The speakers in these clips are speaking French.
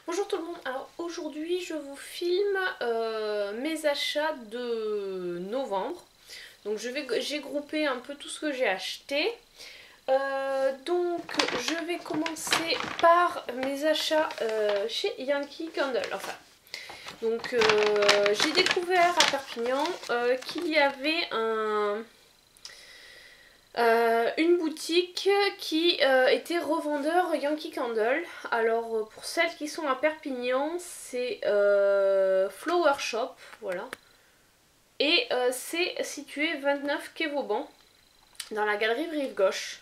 Bonjour tout le monde, alors aujourd'hui je vous filme mes achats de novembre. Donc j'ai groupé un peu tout ce que j'ai acheté. Donc je vais commencer par mes achats chez Yankee Candle. Enfin, donc j'ai découvert à Perpignan qu'il y avait une boutique qui était revendeur Yankee Candle. Alors pour celles qui sont à Perpignan, c'est Flower Shop, voilà. Et c'est situé 29 quai Vauban, dans la galerie Rive Gauche.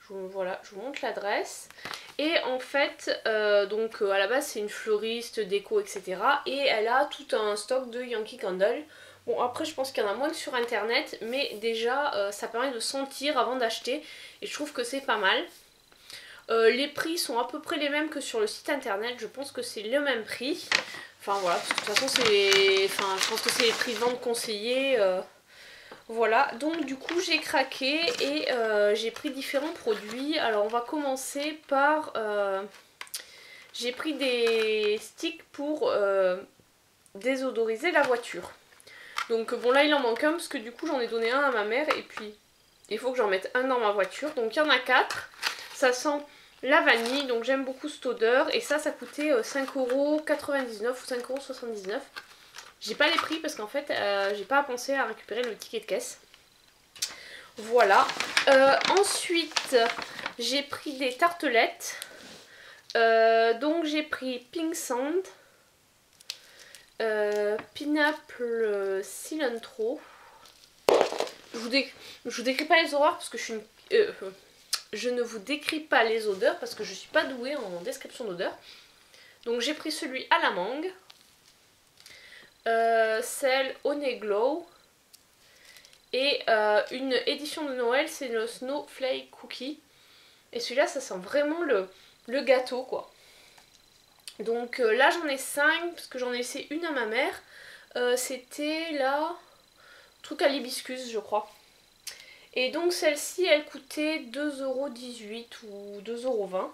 Voilà, je vous montre l'adresse. Et en fait, à la base c'est une fleuriste, déco, etc. Et elle a tout un stock de Yankee Candle. Bon, après je pense qu'il y en a moins que sur internet, mais déjà ça permet de sentir avant d'acheter. Et je trouve que c'est pas mal. Les prix sont à peu près les mêmes que sur le site internet, je pense que c'est le même prix. Enfin voilà, parce que de toute façon c'est. Enfin, je pense que c'est les prix de vente conseillés. Voilà, donc du coup j'ai craqué et j'ai pris différents produits. Alors on va commencer par... j'ai pris des sticks pour désodoriser la voiture. Donc bon là il en manque un parce que du coup j'en ai donné un à ma mère et puis il faut que j'en mette un dans ma voiture. Donc il y en a 4. Ça sent la vanille, donc j'aime beaucoup cette odeur. Et ça coûtait 5,99€ ou 5,79€. J'ai pas les prix parce qu'en fait j'ai pas pensé à récupérer le ticket de caisse. Voilà. Ensuite j'ai pris des tartelettes. Donc j'ai pris Pink Sand, Pineapple Cilantro. Je vous décris pas les horreurs parce que je suis une... je ne vous décris pas les odeurs parce que je suis pas douée en description d'odeur. Donc j'ai pris celui à la mangue. Celle Honey Glow. Et une édition de Noël, c'est le Snowflake Cookie. Et celui-là, ça sent vraiment le gâteau, quoi. Donc là, j'en ai 5, parce que j'en ai laissé une à ma mère. C'était la truc à l'hibiscus, je crois. Et donc celle-ci, elle coûtait 2,18€ ou 2,20€.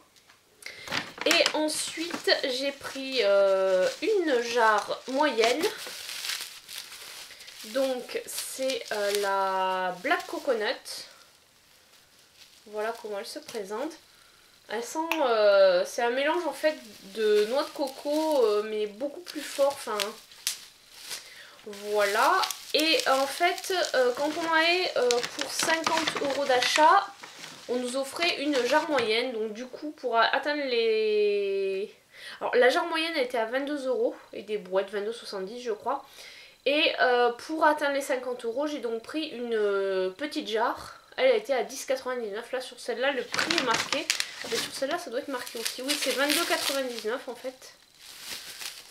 Et ensuite, j'ai pris une jarre moyenne. Donc c'est la Black Coconut. Voilà comment elle se présente. Elle sent, c'est un mélange en fait de noix de coco mais beaucoup plus fort. Enfin, voilà. Et en fait, quand on avait pour 50€ d'achat, on nous offrait une jarre moyenne. Donc du coup, pour atteindre les... Alors la jarre moyenne elle était à 22€ et des brouettes 22,70 je crois. Et pour atteindre les 50€, j'ai donc pris une petite jarre. Elle a été à 10,99€. Là, sur celle-là, le prix est marqué. Ah, mais sur celle-là, ça doit être marqué aussi. Oui, c'est 22,99€ en fait.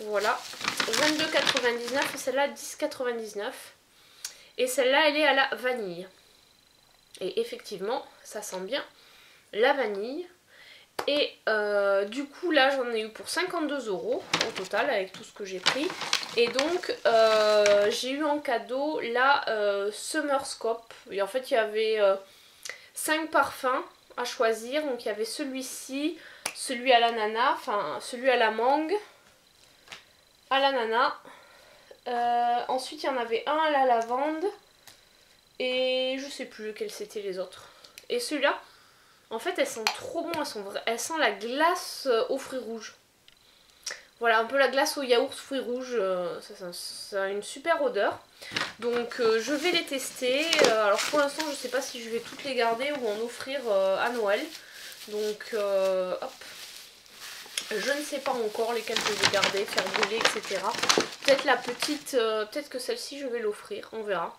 Voilà. 22,99€ et celle-là, 10,99€. Et celle-là, elle est à la vanille. Et effectivement, ça sent bien la vanille. Et du coup là j'en ai eu pour 52€ au total avec tout ce que j'ai pris. Et donc j'ai eu en cadeau la Summer Scope. Et en fait il y avait 5 parfums à choisir. Donc il y avait celui-ci, celui à l'ananas, enfin celui à la mangue, à l'ananas. Ensuite il y en avait un à la lavande. Et je sais plus lesquels c'était les autres. Et celui-là, en fait, elles sont trop bon, elles sentent la glace aux fruits rouges. Voilà, un peu la glace au yaourt fruits rouges, ça a une super odeur. Donc je vais les tester. Alors pour l'instant, je sais pas si je vais toutes les garder ou en offrir à Noël. Donc hop. Je ne sais pas encore lesquelles je vais garder, faire brûler, etc. Peut-être la petite, peut-être que celle-ci je vais l'offrir, on verra.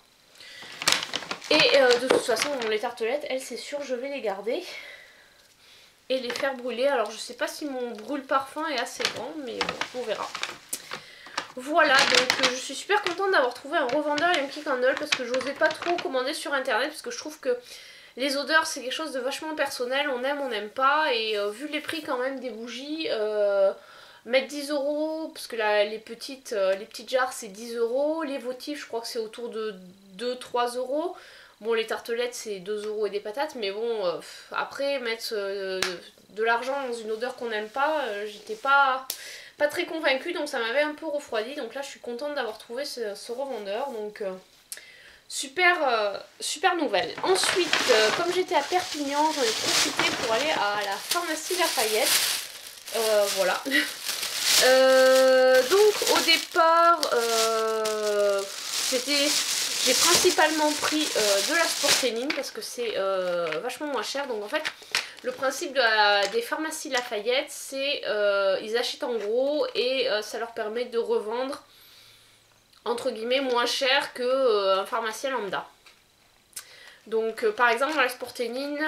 Et de toute façon, les tartelettes, elles c'est sûr, je vais les garder. Et les faire brûler. Alors je sais pas si mon brûle parfum est assez grand, mais bon, on verra. Voilà, donc je suis super contente d'avoir trouvé un revendeur Yankee Candle parce que j'osais pas trop commander sur internet parce que je trouve que les odeurs c'est quelque chose de vachement personnel, on n'aime pas. Et vu les prix quand même des bougies, mettre 10€, parce que là, les petites jarres c'est 10€, les votifs je crois que c'est autour de 2-3€. Bon, les tartelettes c'est 2€ et des patates, mais bon, après mettre de l'argent dans une odeur qu'on n'aime pas, j'étais pas très convaincue, donc ça m'avait un peu refroidi. Donc là je suis contente d'avoir trouvé ce revendeur, donc super nouvelle. Ensuite, comme j'étais à Perpignan, j'en ai profité pour aller à la pharmacie Lafayette. Voilà. Donc au départ, j'ai principalement pris de la Sporténine parce que c'est vachement moins cher. Donc en fait, le principe des pharmacies Lafayette, c'est ils achètent en gros et ça leur permet de revendre entre guillemets moins cher qu'un pharmacien lambda. Donc par exemple dans la Sporténine,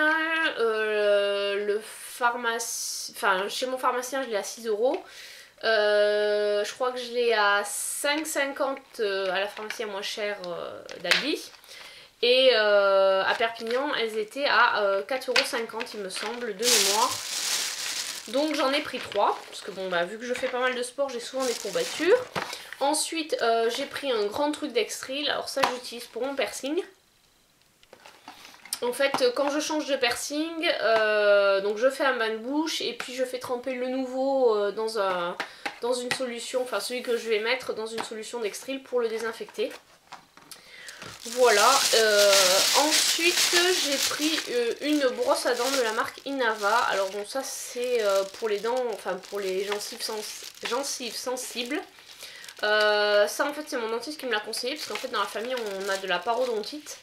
chez mon pharmacien je l'ai à 6 €. Je crois que je l'ai à 5,50 à la pharmacie moins chère d'Albi. Et à Perpignan, elles étaient à 4,50 € il me semble, de mémoire. Donc j'en ai pris 3, parce que bon, bah, vu que je fais pas mal de sport, j'ai souvent des courbatures. Ensuite, j'ai pris un grand truc d'Extril, alors ça j'utilise pour mon piercing. En fait, quand je change de piercing, donc je fais un bain de bouche et puis je fais tremper le nouveau dans une solution, enfin celui que je vais mettre dans une solution d'Extril pour le désinfecter. Voilà. Ensuite, j'ai pris une brosse à dents de la marque Inava. Alors bon, ça c'est pour les dents, enfin pour les gencives sensibles. Ça en fait c'est mon dentiste qui me l'a conseillé parce qu'en fait dans la famille on a de la parodontite.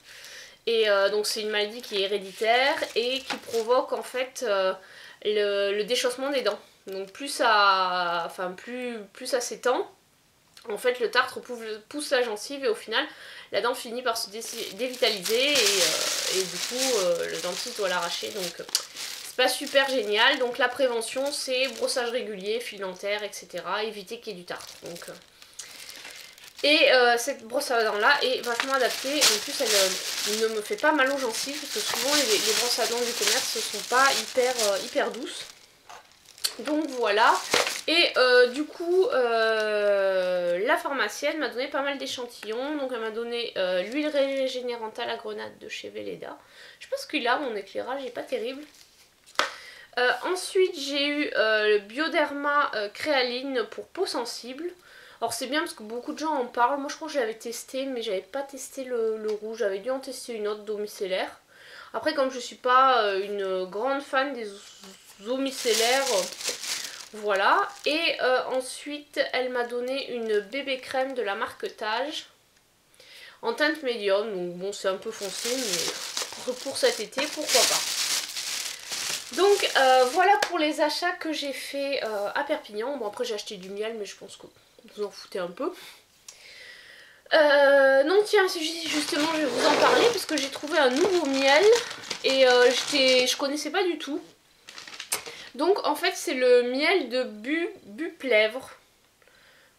Et donc c'est une maladie qui est héréditaire et qui provoque en fait le déchaussement des dents. Donc plus ça s'étend, en fait le tartre pousse la gencive et au final la dent finit par se dévitaliser et du coup le dentiste doit l'arracher. Donc c'est pas super génial. Donc la prévention c'est brossage régulier, fil dentaire, etc. Éviter qu'il y ait du tartre. Donc, cette brosse à dents là est vachement adaptée. En plus elle ne me fait pas mal aux gencives parce que souvent les brosses à dents du commerce ne sont pas hyper douces. Donc voilà. Et du coup la pharmacienne m'a donné pas mal d'échantillons. Donc elle m'a donné l'huile régénérante à la grenade de chez Velleda. Je pense que là mon éclairage n'est pas terrible. Ensuite j'ai eu le Bioderma Créaline pour peau sensible. Alors c'est bien parce que beaucoup de gens en parlent. Moi je crois que j'avais testé mais j'avais pas testé le rouge. J'avais dû en tester une autre d'eau micellaire. Après comme je suis pas une grande fan des eaux micellaires, voilà. Et ensuite elle m'a donné une bébé crème de la marque Tage en teinte médium. Donc bon c'est un peu foncé mais pour cet été pourquoi pas. Donc voilà pour les achats que j'ai fait à Perpignan. Bon après j'ai acheté du miel mais je pense que vous en foutez un peu. Non tiens, justement je vais vous en parler parce que j'ai trouvé un nouveau miel et je connaissais pas du tout. Donc en fait c'est le miel de Buplèvre.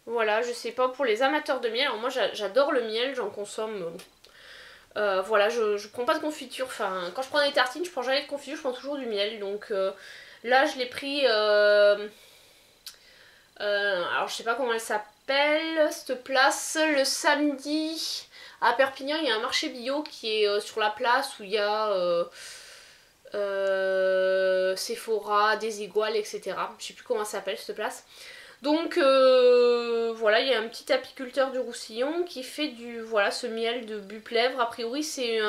Voilà, je sais pas, pour les amateurs de miel. Alors moi j'adore le miel, j'en consomme. Voilà, je prends pas de confiture. Enfin, quand je prends des tartines, je prends jamais de confiture, je prends toujours du miel. Donc là je l'ai pris. Alors je sais pas comment elle s'appelle cette place. Le samedi à Perpignan il y a un marché bio qui est sur la place où il y a Sephora, Desigual, etc. Je sais plus comment ça s'appelle cette place. Donc voilà, il y a un petit apiculteur du Roussillon qui fait ce miel de Buplèvre. A priori c'est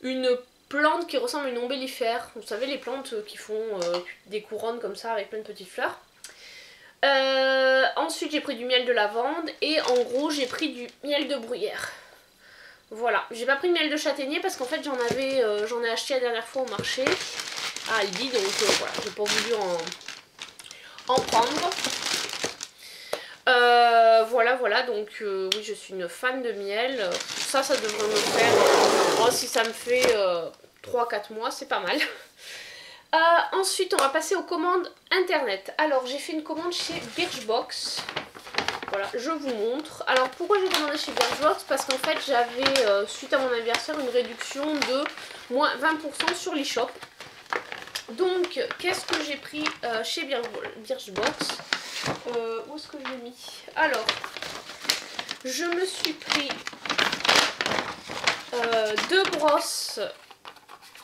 une plante qui ressemble à une ombellifère. Vous savez les plantes qui font des couronnes comme ça avec plein de petites fleurs. Ensuite j'ai pris du miel de lavande et en gros j'ai pris du miel de bruyère. Voilà, j'ai pas pris de miel de châtaignier parce qu'en fait j'en ai acheté la dernière fois au marché à Aldi, donc voilà, j'ai pas voulu en prendre. Voilà, donc oui je suis une fan de miel. Ça devrait me faire, si ça me fait 3-4 mois c'est pas mal. Ensuite on va passer aux commandes internet. Alors j'ai fait une commande chez Birchbox. Voilà, je vous montre. Alors pourquoi j'ai commandé chez Birchbox? Parce qu'en fait j'avais suite à mon anniversaire une réduction de moins 20% sur l'e-shop. Donc qu'est-ce que j'ai pris chez Birchbox? Où est-ce que je l'ai mis? Alors je me suis pris 2 brosses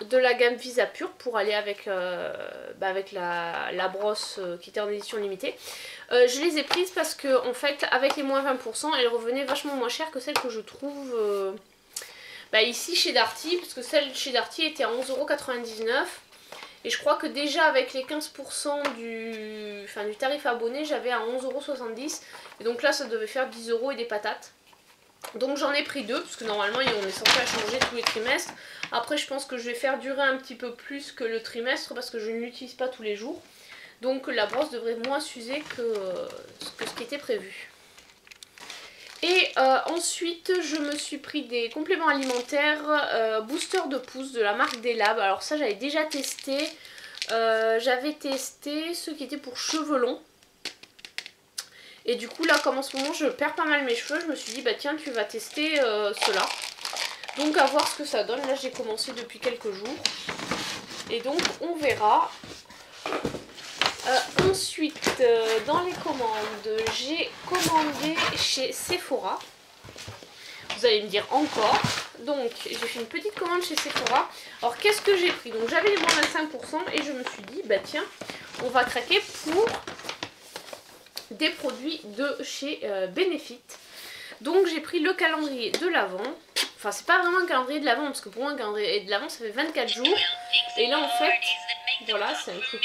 de la gamme Visapure pour aller avec, avec la brosse qui était en édition limitée. Je les ai prises parce que en fait avec les moins 20% elles revenaient vachement moins chères que celles que je trouve ici chez Darty, parce que celle chez Darty était à 11,99 €. Et je crois que déjà avec les 15% du tarif abonné, j'avais à 11,70 €. Et donc là ça devait faire 10 € et des patates. Donc j'en ai pris deux, parce que normalement on est censé la changer tous les trimestres. Après je pense que je vais faire durer un petit peu plus que le trimestre parce que je ne l'utilise pas tous les jours. Donc la brosse devrait moins s'user que ce qui était prévu. Et ensuite je me suis pris des compléments alimentaires booster de pouce de la marque Delab. Alors ça j'avais déjà testé. J'avais testé ceux qui étaient pour cheveux longs. Et du coup là comme en ce moment je perds pas mal mes cheveux, je me suis dit bah tiens tu vas tester cela. Donc à voir ce que ça donne. Là j'ai commencé depuis quelques jours. Et donc on verra. Ensuite dans les commandes j'ai commandé chez Sephora. Vous allez me dire encore. Donc j'ai fait une petite commande chez Sephora. Alors qu'est-ce que j'ai pris? Donc j'avais les moins 25% et je me suis dit bah tiens on va craquer pour des produits de chez Benefit. Donc j'ai pris le calendrier de l'Avent. Enfin c'est pas vraiment un calendrier de l'Avent parce que pour moi un calendrier de l'Avent ça fait 24 jours. Et là en fait voilà c'est un truc...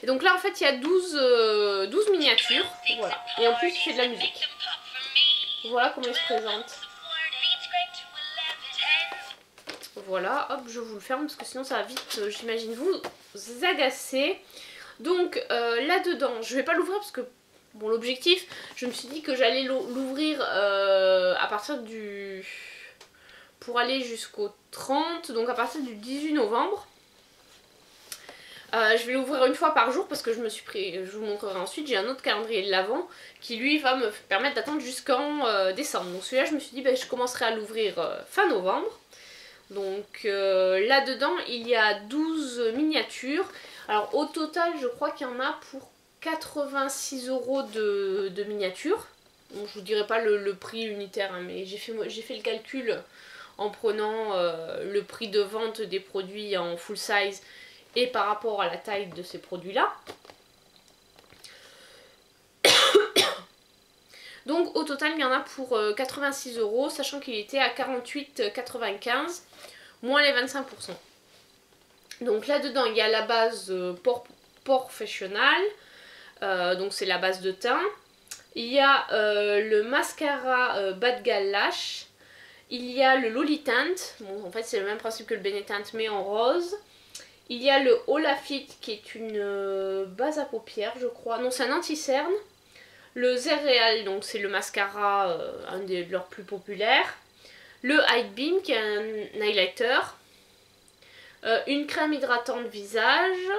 Et donc là en fait il y a 12 miniatures. Voilà. Et en plus il fait de la musique. Voilà comment il se présente. Voilà, hop je vous le ferme parce que sinon ça va vite j'imagine vous agacer. Donc là-dedans, je vais pas l'ouvrir parce que, bon l'objectif, je me suis dit que j'allais l'ouvrir à partir du... pour aller jusqu'au 30, donc à partir du 18 novembre. Je vais l'ouvrir une fois par jour parce que je me suis pris, je vous montrerai ensuite, j'ai un autre calendrier de l'Avent qui lui va me permettre d'attendre jusqu'en décembre. Donc celui-là je me suis dit je commencerai à l'ouvrir fin novembre. Donc là-dedans il y a 12 miniatures. Alors au total je crois qu'il y en a pour 86 € de miniatures. Bon, je vous dirai pas le prix unitaire hein, mais j'ai fait le calcul en prenant le prix de vente des produits en full size et par rapport à la taille de ces produits là. Donc au total il y en a pour 86 €, sachant qu'il était à 48,95 moins les 25%. Donc là dedans il y a la base Professional, donc c'est la base de teint. Il y a le mascara Bad Gal Lash. Il y a le Lolitint, bon en fait c'est le même principe que le Benetint mais en rose. Il y a le Olafit qui est une base à paupières je crois, non c'est un anti-cerne. Le Zerreal, donc c'est le mascara, un de leurs plus populaires. Le Hide Beam qui est un highlighter. Une crème hydratante visage.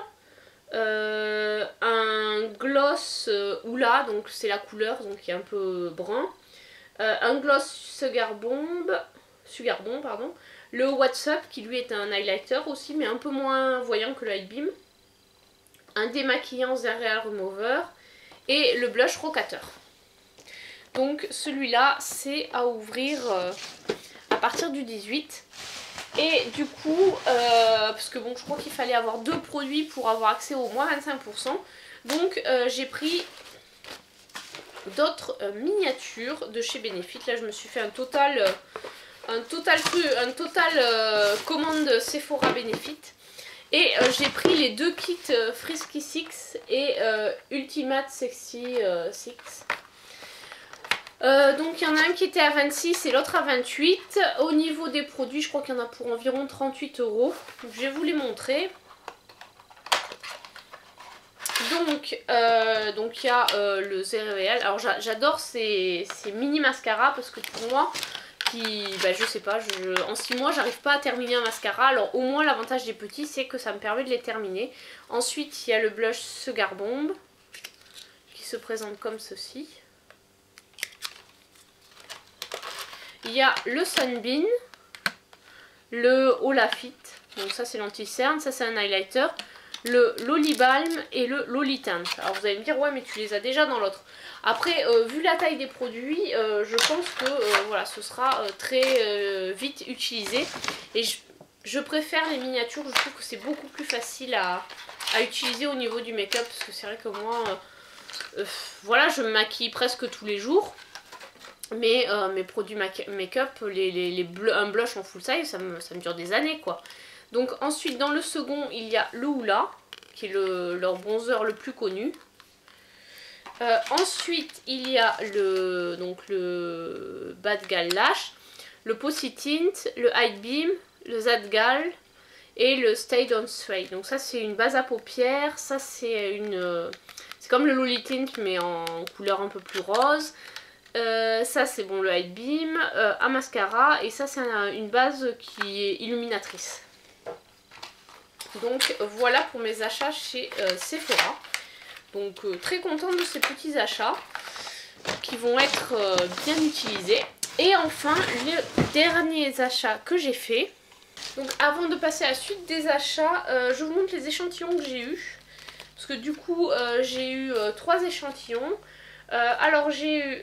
Un gloss Hoola, donc c'est la couleur, donc qui est un peu brun. Un gloss Sugar Bomb, pardon. Le What's Up qui lui est un highlighter aussi, mais un peu moins voyant que le Hide Beam. Un démaquillant Zerreal Remover. Et le blush Rocateur. Donc celui-là c'est à ouvrir à partir du 18. Et du coup, parce que bon je crois qu'il fallait avoir deux produits pour avoir accès au moins 25%. Donc j'ai pris d'autres miniatures de chez Benefit. Là je me suis fait un total commande Sephora Benefit. Et j'ai pris les deux kits Frisky 6 et Ultimate Sexy 6. Donc il y en a un qui était à 26 et l'autre à 28. Au niveau des produits, je crois qu'il y en a pour environ 38 €. Donc je vais vous les montrer. Donc il y a le Zerreal. Alors j'adore ces mini mascaras parce que pour moi... je sais pas, en 6 mois j'arrive pas à terminer un mascara. Alors au moins l'avantage des petits c'est que ça me permet de les terminer. Ensuite il y a le blush Sugar Bomb qui se présente comme ceci. Il y a le Sunbeam, le Olafit, donc ça c'est l'anti-cerne, ça c'est un highlighter, le Lolibalm et le Lolitint. Alors vous allez me dire ouais mais tu les as déjà dans l'autre. Après vu la taille des produits je pense que voilà ce sera très vite utilisé. Et Je préfère les miniatures, je trouve que c'est beaucoup plus facile à utiliser au niveau du make-up. Parce que c'est vrai que moi, voilà, je me maquille presque tous les jours. Mais mes produits make-up, un blush en full size, ça me dure des années quoi. Donc ensuite dans le second, il y a le Hoola, qui est leur bronzer le plus connu. Ensuite, il y a le Bad Gal Lash, le Posy Tint, le Hide Beam, le Zadgal et le Stay On Straight. Donc ça c'est une base à paupières, ça c'est c'est comme le Loli Tint mais en couleur un peu plus rose. Ça c'est bon le Hide Beam, un mascara et ça c'est une base qui est illuminatrice. Donc voilà pour mes achats chez Sephora. Donc très contente de ces petits achats qui vont être bien utilisés. Et enfin les derniers achats que j'ai fait. Donc avant de passer à la suite des achats, je vous montre les échantillons que j'ai eu. Parce que du coup j'ai eu 3 échantillons. Alors j'ai eu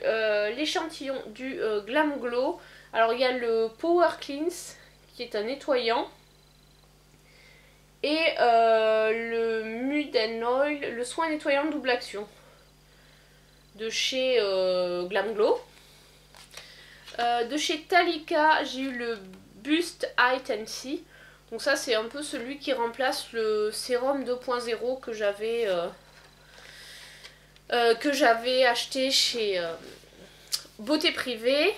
l'échantillon du Glam Glow. Alors il y a le Power Cleanse qui est un nettoyant. Et le Mud and Oil, le soin nettoyant double action. De chez Glam Glow. De chez Talika, j'ai eu le Boost Height and See. Donc ça c'est un peu celui qui remplace le sérum 2.0 que j'avais acheté chez Beauté Privée.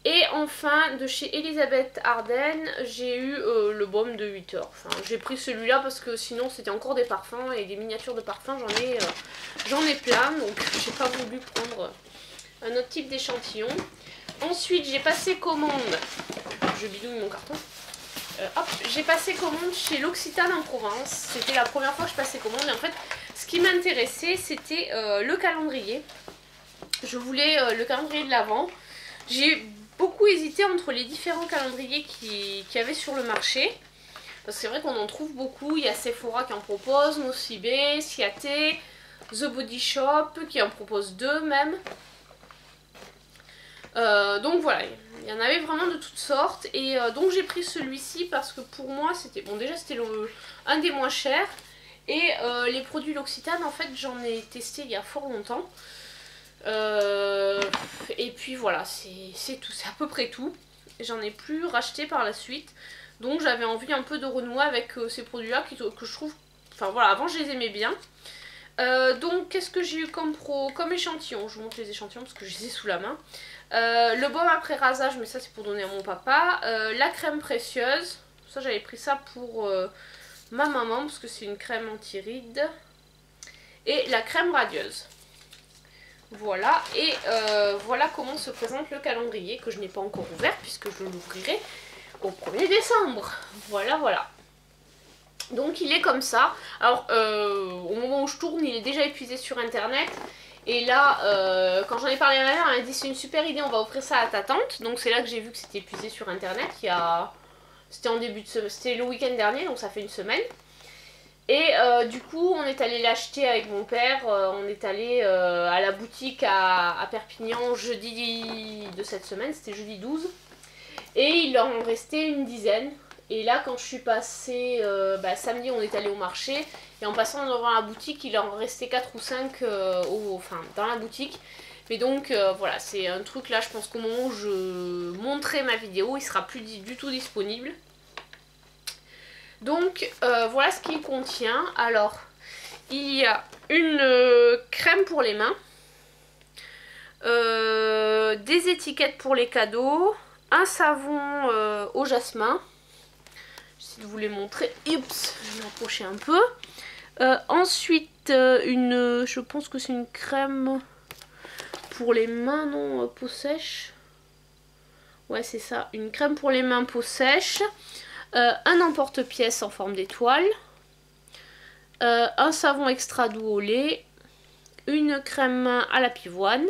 Et enfin de chez Elisabeth Arden, j'ai eu le baume de 8 heures. Enfin, j'ai pris celui-là parce que sinon c'était encore des parfums et des miniatures de parfums, j'en ai plein. Donc j'ai pas voulu prendre un autre type d'échantillon. Ensuite j'ai passé commande, je bidouille mon carton. J'ai passé commande chez l'Occitane en Provence. C'était la première fois que je passais commande et en fait ce qui m'intéressait c'était le calendrier. Je voulais le calendrier de l'Avent. J'ai beaucoup hésité entre les différents calendriers qu'il y avait sur le marché. Parce que c'est vrai qu'on en trouve beaucoup. Il y a Sephora qui en propose, Nocibé, Ciate, The Body Shop qui en propose 2 même. Donc voilà, il y en avait vraiment de toutes sortes. Et donc j'ai pris celui-ci parce que pour moi c'était... Bon déjà c'était un des moins chers. Et les produits L'Occitane en fait j'en ai testé il y a fort longtemps. Et puis voilà, c'est tout, c'est à peu près tout. J'en ai plus racheté par la suite. Donc j'avais envie un peu de renouer avec ces produits là que je trouve... Enfin voilà, avant je les aimais bien. Donc qu'est-ce que j'ai eu comme échantillon? Je vous montre les échantillons parce que je les ai sous la main. Le baume après rasage, mais ça c'est pour donner à mon papa. La crème précieuse, ça j'avais pris ça pour ma maman parce que c'est une crème anti-rides. Et la crème radieuse. Voilà, et voilà comment se présente le calendrier que je n'ai pas encore ouvert puisque je l'ouvrirai au 1er décembre. Voilà, voilà. Donc il est comme ça. Alors au moment où je tourne, il est déjà épuisé sur internet. Et là, quand j'en ai parlé à ma mère, elle m'a dit c'est une super idée, on va offrir ça à ta tante. Donc c'est là que j'ai vu que c'était épuisé sur internet. C'était en début de semaine, c'était le week-end dernier, donc ça fait une semaine. Et du coup on est allé l'acheter avec mon père, on est allé à la boutique à Perpignan jeudi de cette semaine, c'était jeudi 12. Et il en restait une dizaine. Et là quand je suis passée, samedi on est allé au marché. Et en passant devant la boutique il en restait 4 ou 5 dans la boutique. Mais donc voilà, c'est un truc là, je pense qu'au moment où je montrerai ma vidéo, il sera plus du tout disponible. Donc voilà ce qu'il contient. Alors il y a une crème pour les mains, des étiquettes pour les cadeaux, un savon au jasmin. J'essaie de vous les montrer. Oups, je vais m'approcher un peu. Ensuite je pense que c'est une crème pour les mains, non, peau sèche. Ouais c'est ça, une crème pour les mains peau sèche. Un emporte-pièce en forme d'étoile, un savon extra doux au lait, une crème à la pivoine.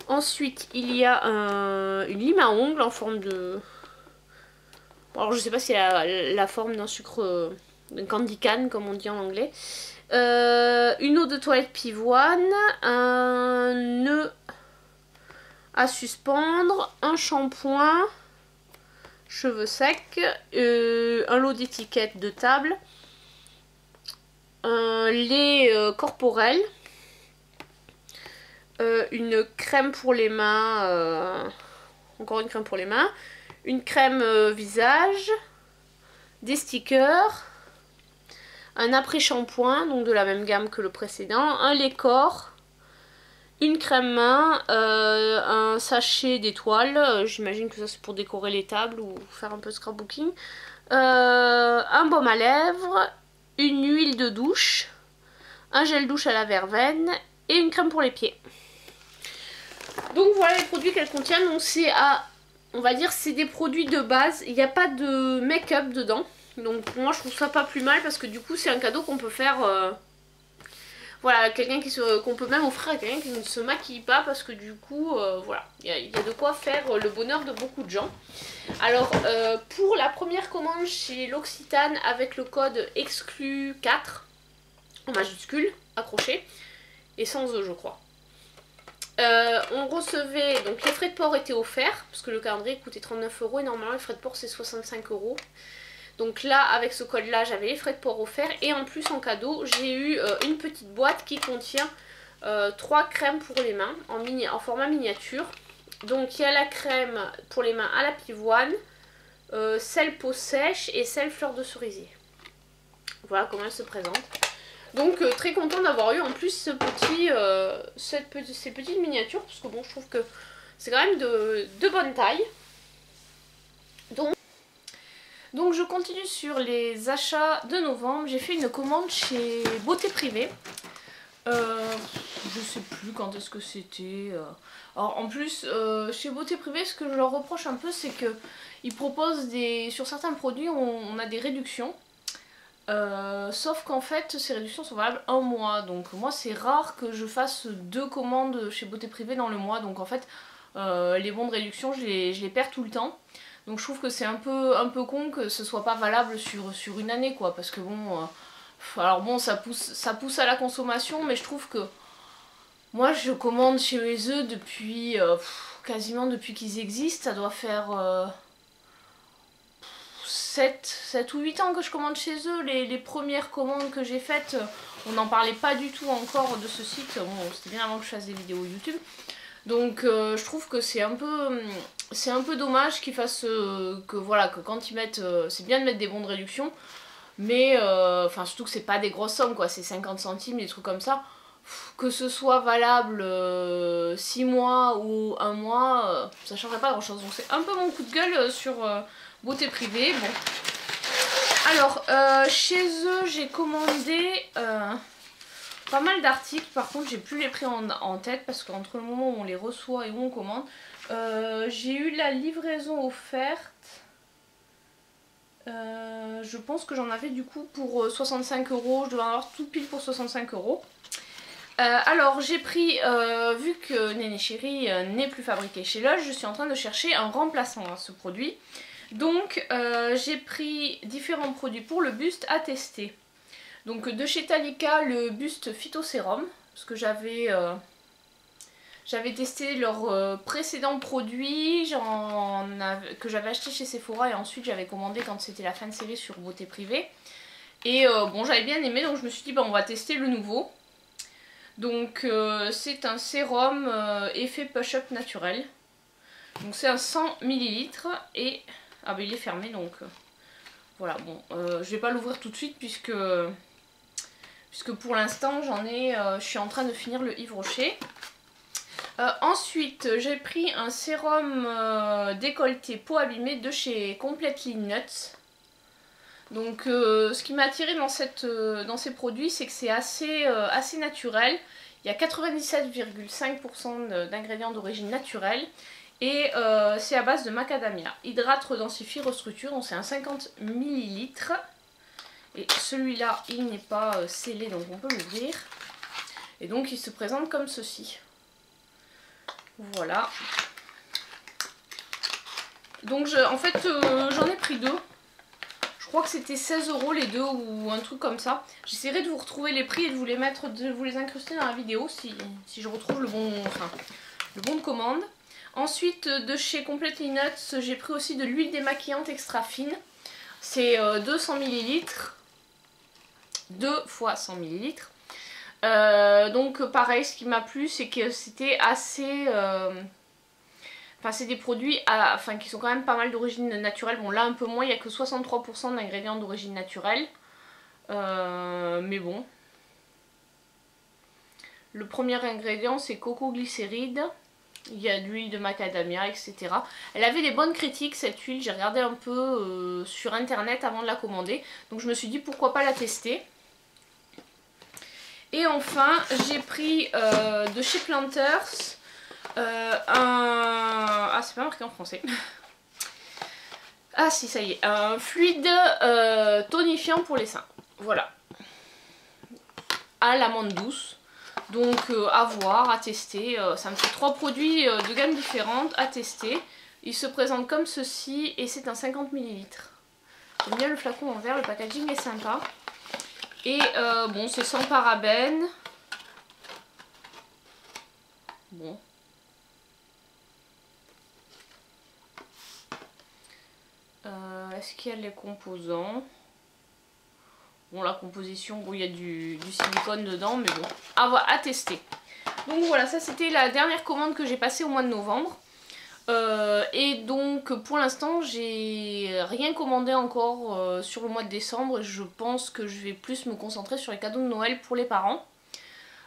Ensuite il y a une lime à ongles en forme de... Alors je sais pas si c'est la forme d'un sucre, d'un candy can comme on dit en anglais. Une eau de toilette pivoine, un nœud à suspendre, un shampoing, cheveux secs, un lot d'étiquettes de table, un lait corporel, une crème pour les mains, encore une crème pour les mains, une crème visage, des stickers, un après-shampoing, donc de la même gamme que le précédent, un lait corps, une crème main, un sachet d'étoiles, j'imagine que ça c'est pour décorer les tables ou faire un peu de scrapbooking, un baume à lèvres, une huile de douche, un gel douche à la verveine et une crème pour les pieds. Donc voilà les produits qu'elle contient. Donc c'est on va dire c'est des produits de base, il n'y a pas de make-up dedans. Donc pour moi je trouve ça pas plus mal parce que du coup c'est un cadeau qu'on peut faire voilà, quelqu'un qu'on peut même offrir à quelqu'un qui ne se maquille pas parce que du coup voilà, il y a de quoi faire le bonheur de beaucoup de gens. Alors pour la première commande chez L'Occitane avec le code exclu4 en majuscule accroché et sans E je crois. On recevait, donc les frais de port étaient offerts, parce que le calendrier coûtait 39 € et normalement les frais de port c'est 65 €. Donc là, avec ce code là, j'avais les frais de port offerts et en plus en cadeau, j'ai eu une petite boîte qui contient 3 crèmes pour les mains en format miniature. Donc il y a la crème pour les mains à la pivoine, celle peau sèche et celle fleur de cerisier. Voilà comment elle se présente. Donc très content d'avoir eu en plus ces petites miniatures parce que bon je trouve que c'est quand même de bonne taille. Donc je continue sur les achats de novembre. J'ai fait une commande chez Beauté Privée. Je sais plus quand est-ce que c'était. Alors en plus chez Beauté Privée ce que je leur reproche un peu c'est que ils proposent sur certains produits on a des réductions. Sauf qu'en fait ces réductions sont valables un mois, donc moi c'est rare que je fasse 2 commandes chez Beauté Privée dans le mois, donc en fait les bons de réduction je les perds tout le temps, donc je trouve que c'est un peu con que ce soit pas valable sur une année quoi, parce que bon, alors bon ça pousse à la consommation, mais je trouve que moi je commande chez eux depuis quasiment depuis qu'ils existent, ça doit faire 7 ou 8 ans que je commande chez eux. Les premières commandes que j'ai faites, on n'en parlait pas du tout encore de ce site. Bon, c'était bien avant que je fasse des vidéos YouTube. Donc je trouve que c'est un peu dommage qu'ils fassent que quand ils mettent, c'est bien de mettre des bons de réduction, mais enfin surtout que c'est pas des grosses sommes quoi, c'est 50 centimes, des trucs comme ça. Que ce soit valable 6 mois ou 1 mois, ça changerait pas grand chose. Donc c'est un peu mon coup de gueule sur Beauté Privée. Bon. Alors chez eux j'ai commandé pas mal d'articles. Par contre j'ai plus les prix en tête parce qu'entre le moment où on les reçoit et où on commande, j'ai eu la livraison offerte. Je pense que j'en avais du coup pour 65 €. Je dois en avoir tout pile pour 65 €. Alors j'ai pris, vu que Néné Chérie n'est plus fabriqué chez Lush, je suis en train de chercher un remplaçant à ce produit. Donc j'ai pris différents produits pour le buste à tester. Donc de chez Talika le buste Phytosérum, parce que j'avais testé leurs précédents produits que j'avais acheté chez Sephora et ensuite j'avais commandé quand c'était la fin de série sur Beauté Privée. Et bon j'avais bien aimé, donc je me suis dit bah, on va tester le nouveau. Donc c'est un sérum effet push-up naturel. Donc c'est un 100 ml et... Ah bah il est fermé donc voilà, bon je vais pas l'ouvrir tout de suite puisque pour l'instant je suis en train de finir le Yves Rocher. Ensuite j'ai pris un sérum décolleté peau abîmée de chez Completely Nuts. Donc ce qui m'a attiré dans ces produits c'est que c'est assez naturel. Il y a 97,5% d'ingrédients d'origine naturelle. Et c'est à base de macadamia. Hydrate, redensifie, restructure. Donc c'est un 50 ml. Et celui-là, il n'est pas scellé, donc on peut l'ouvrir. Et donc il se présente comme ceci. Voilà. Donc en fait, j'en ai pris 2. Je crois que c'était 16 € les deux ou un truc comme ça. j'essaierai de vous retrouver les prix et de vous les incruster dans la vidéo si je retrouve le bon de commande. Ensuite de chez Completely Nuts, j'ai pris aussi de l'huile démaquillante extra fine. C'est 200 ml. 2 fois 100 ml. Donc pareil, ce qui m'a plu c'est que c'était assez... Enfin c'est des produits qui sont quand même pas mal d'origine naturelle. Bon là un peu moins, il n'y a que 63% d'ingrédients d'origine naturelle. Mais bon. Le premier ingrédient c'est coco glycéride. Il y a de l'huile de macadamia, etc. Elle avait des bonnes critiques cette huile, j'ai regardé un peu sur internet avant de la commander. Donc je me suis dit pourquoi pas la tester. Et enfin j'ai pris de chez Planters Ah c'est pas marqué en français. Ah si ça y est, un fluide tonifiant pour les seins. Voilà. À l'amande douce. Donc à voir, à tester, ça me fait 3 produits de gamme différentes à tester. Il se présente comme ceci et c'est un 50 ml. J'aime bien le flacon en verre, le packaging est sympa. Et bon c'est sans parabènes. Bon. Est-ce qu'il y a les composants? Bon la composition, bon il y a du silicone dedans mais bon, à tester. Donc voilà, ça c'était la dernière commande que j'ai passée au mois de novembre. Et donc pour l'instant j'ai rien commandé encore sur le mois de décembre. Je pense que je vais plus me concentrer sur les cadeaux de Noël pour les parents.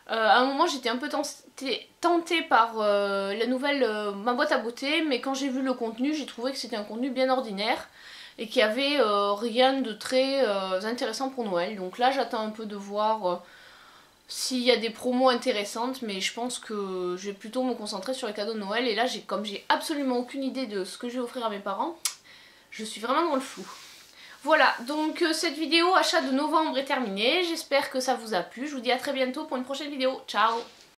À un moment j'étais un peu tentée par la nouvelle Ma Boîte à Beauté, mais quand j'ai vu le contenu j'ai trouvé que c'était un contenu bien ordinaire et qu'il n'y avait rien de très intéressant pour Noël. Donc là j'attends un peu de voir s'il y a des promos intéressantes, mais je pense que je vais plutôt me concentrer sur les cadeaux de Noël. Et là comme j'ai absolument aucune idée de ce que je vais offrir à mes parents, je suis vraiment dans le flou. Voilà, donc cette vidéo achat de novembre est terminée. J'espère que ça vous a plu. Je vous dis à très bientôt pour une prochaine vidéo. Ciao!